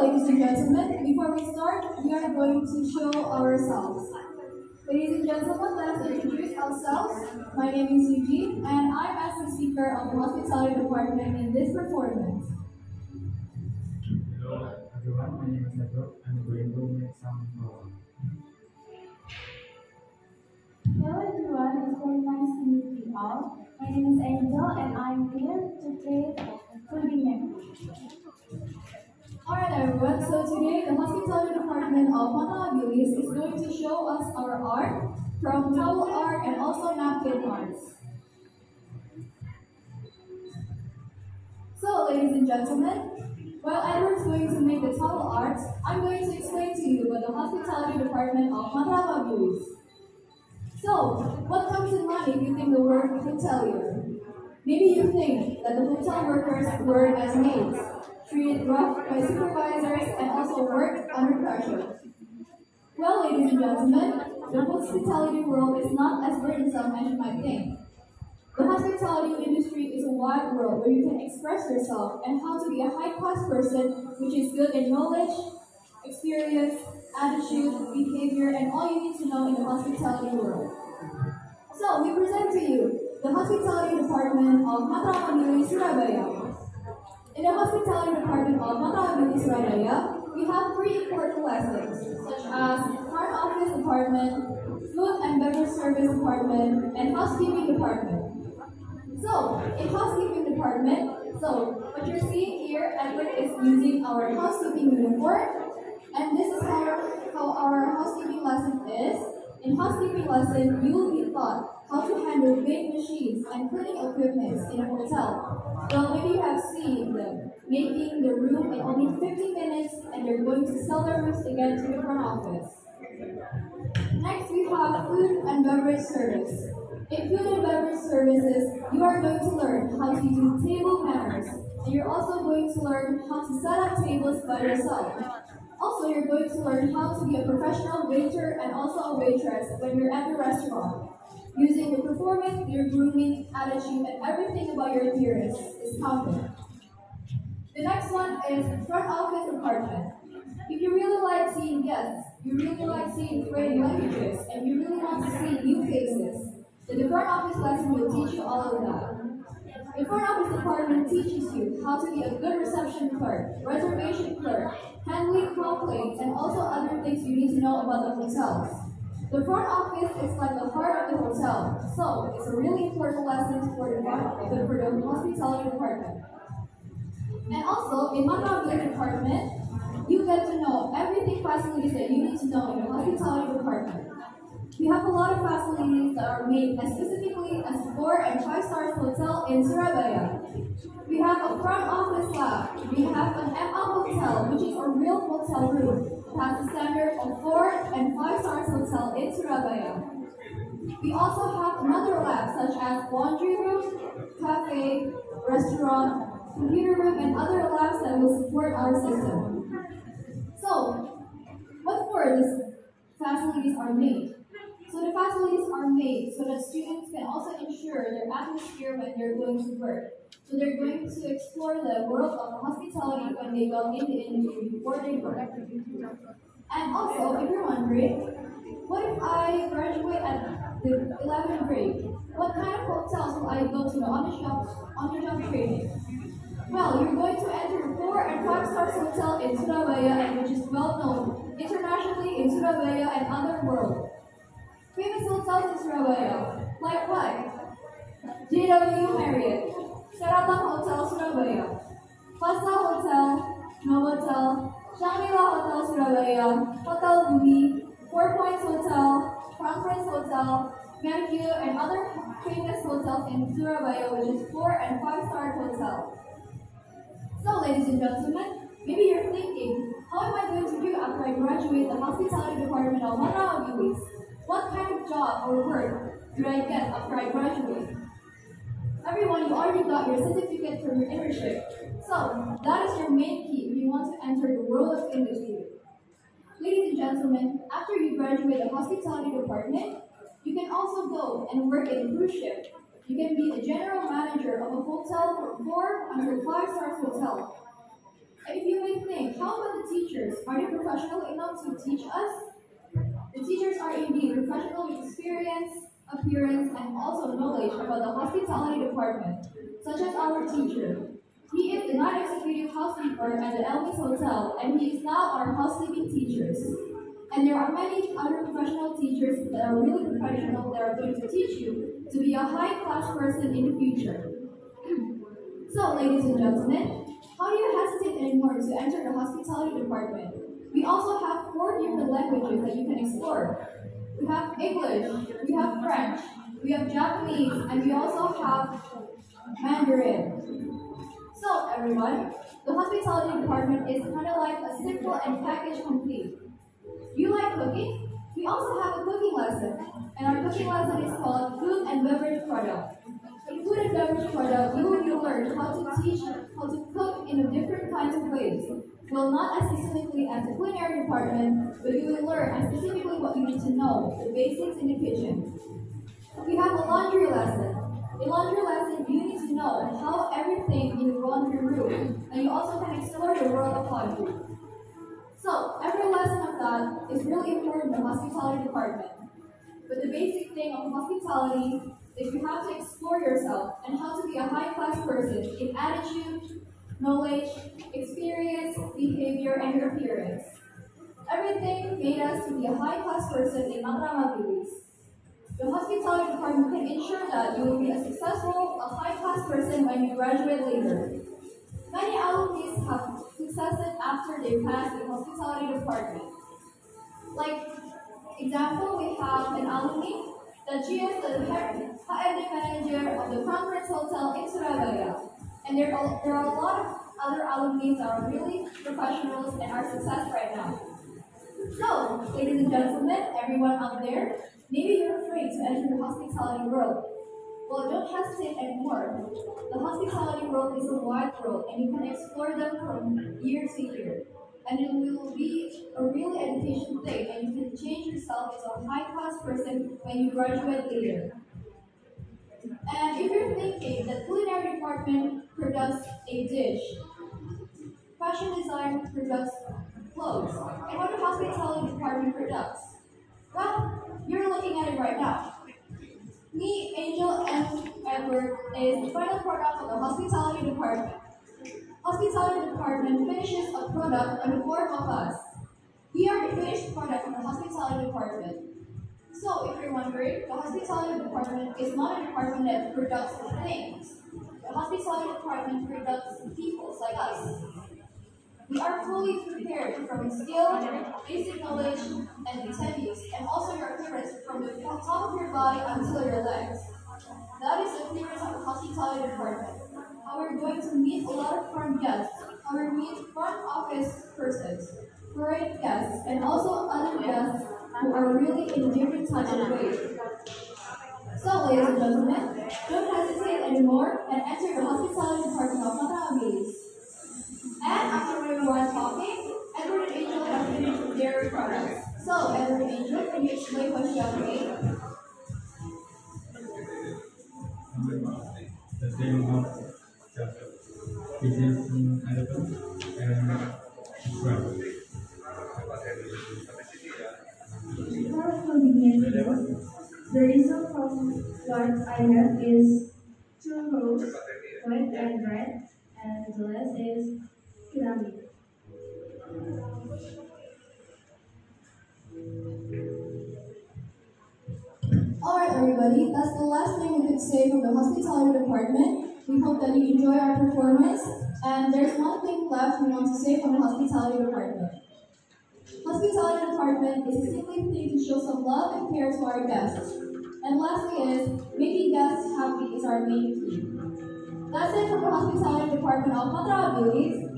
ladies and gentlemen, before we start, we are going to show ourselves. Ladies and gentlemen, let us introduce ourselves. My name is Eugene, and I'm as the speaker of the hospitality department in this performance. Hello everyone, my name is Edward. I'm going to make some Hello everyone, it's very nice to meet you all. My name is Angel and I'm here to create fooding Napkin. Alright everyone, so today the hospitality department of Amabilis is going to show us our art from towel art and also napkin arts. So ladies and gentlemen, while Edward's going to make the towel art, I'm going to explain to you about the hospitality department of Amabilis. So, what comes in mind if you think the word hotelier? Maybe you think that the hotel workers work as maids, treated rough by supervisors, and also work under pressure. Well, ladies and gentlemen, the hospitality world is not as burdensome as you might think. The hospitality industry is a wide world where you can express yourself and how to be a high-class person which is good in knowledge, experience, attitude, behavior, and all you need to know in the hospitality world. So, we present to you the hospitality department of Amabilis, Surabaya. In the hospitality department of Amabilis, Surabaya, we have three important lessons, such as front office department, food and beverage service department, and housekeeping department. So, in housekeeping department, what you're seeing here, Edward is using our housekeeping uniform, and this is how our housekeeping lesson is. In housekeeping lesson, you will be taught how to handle big machines and cleaning equipment in a hotel. Well, maybe you have seen them making the room in only 15 minutes, and they're going to sell their rooms again to the front office. Next, we have food and beverage service. In food and beverage services, you are going to learn how to do table manners, and you're also going to learn how to set up tables by yourself. Also, you're going to learn how to be a professional waiter and also a waitress when you're at the restaurant. Using your performance, your grooming, attitude, and everything about your appearance is counted. The next one is front office department. If you really like seeing guests, you really like seeing foreign languages, and you really want to see new faces, then the front office lesson will teach you all of that. The front office department teaches you how to be a good reception clerk, reservation clerk, handling complaints, and also other things you need to know about the hotels. The front office is like the heart of the hotel, so it's a really important lesson for the hospitality department. And also, in Amabilis department, you get to know everything facilities that you need to know in the hospitality department. We have a lot of facilities that are made as specifically as 4 and 5 stars hotel in Surabaya. We have a front office lab. We have an ML hotel, which is a real hotel room. It has a standard of 4 and 5 stars hotel in Surabaya. We also have another lab such as laundry room, cafe, restaurant, computer room, and other labs that will support our system. So, what for these facilities are made? So the facilities are made so that students can also ensure their atmosphere when they're going to work. So they're going to explore the world of hospitality when they go in the industry before they work. And also, if you're wondering, what if I graduate at the 11th grade? What kind of hotels will I go to on the job training? Well, you're going to enter the 4 and 5 stars hotel in Surabaya, and which is well known internationally in Surabaya and other world. Famous hotels in Surabaya, like what? JW Marriott, Sheraton Hotel Surabaya, Fasa Hotel, Novotel, Shangri-La Hotel Surabaya, Hotel Bumi, 4 Points Hotel, Crown Prince Hotel, Mercure, and other famous hotels in Surabaya, which is 4 and 5 star hotel. So, ladies and gentlemen, maybe you're thinking, how am I going to do after I graduate the hospitality department of Amabilis? What kind of job or work do I get after I graduate? Everyone, you already got your certificate from your internship. So, that is your main key if you want to enter the world of industry. Ladies and gentlemen, after you graduate the hospitality department, you can also go and work in a cruise ship. You can be the general manager of a hotel from 4 until 5 stars hotel. And if you may think, how about the are they professional enough to teach us? The teachers are indeed professional with experience, appearance, and also knowledge about the hospitality department, such as our teacher. He is the night executive housekeeper at the Elmis Hotel, and he is now our housekeeping teachers. And there are many other professional teachers that are really professional that are going to teach you to be a high-class person in the future. So, ladies and gentlemen, how do you hesitate anymore to enter the hospitality department? We also have 4 different languages that you can explore. We have English, we have French, we have Japanese, and we also have Mandarin. So, everyone, the hospitality department is kind of like a simple and package complete. You like cooking? We also have a cooking lesson, and our cooking lesson is called Food and Beverage Product. In Food and Beverage Product, you will learn how to cook in different kinds of ways. Well, not as specifically as the culinary department, but you will learn as specifically what you need to know, the basics in the kitchen. We have a laundry lesson. In laundry lesson, you need to know how everything in the laundry room, and you also can explore the world of laundry. So, every lesson of that is really important in the hospitality department. But the basic thing of hospitality is you have to explore yourself and how to be a high-class person in attitude, knowledge, experience, behavior, and your appearance. Everything made us to be a high-class person in Amabilis. The hospitality department can ensure that you will be a successful, a high-class person when you graduate later. Many alumni have successes after they pass the hospitality department. Like example, we have an alumni that she is the head manager of the Conference Hotel in Surabaya. And there are a lot of other alumni that are really professionals and are success right now. So, ladies and gentlemen, everyone out there, maybe you're afraid to enter the hospitality world. Well, don't hesitate anymore. The hospitality world is a wide world, and you can explore them from year to year. And it will be a real education thing, and you can change yourself into a high-class person when you graduate later. And if you're thinking that culinary department produces a dish, fashion design produces clothes, and what the hospitality department produces? Well, you're looking at it right now. Me, Angel, and Edward is the final product of the hospitality department. Hospitality department finishes a product in the form of us. We are the finished product of the hospitality department. So, if you're wondering, the hospitality department is not a department that produces things. The hospitality department produces people like us. We are fully prepared from skill, basic knowledge, and attendees, and also your appearance from the top of your body until your legs. That is the appearance of the hospitality department. How we're going to meet a lot of front guests, how we meet front office persons, foreign guests, and also other guests who are really in different types of ways. So, ladies and gentlemen, don't hesitate anymore and enter the hospitality department of Amabilis. And after everyone talking, Edward and Angel have finished their products. So, Edward and Angel, can you explain what you have made? The same of just kitchen items and scrap. For convenience, the reason from what I have is 2 rows, white and red, and the rest is pyramid. Alright everybody, that's the last thing we could say from the hospitality department. We hope that you enjoy our performance, and there's one thing left we want to say from the hospitality department. Hospitality department is a simply thing to show some love and care to our guests. And lastly is, making guests happy is our main key. That's it from the hospitality department of Amabilis.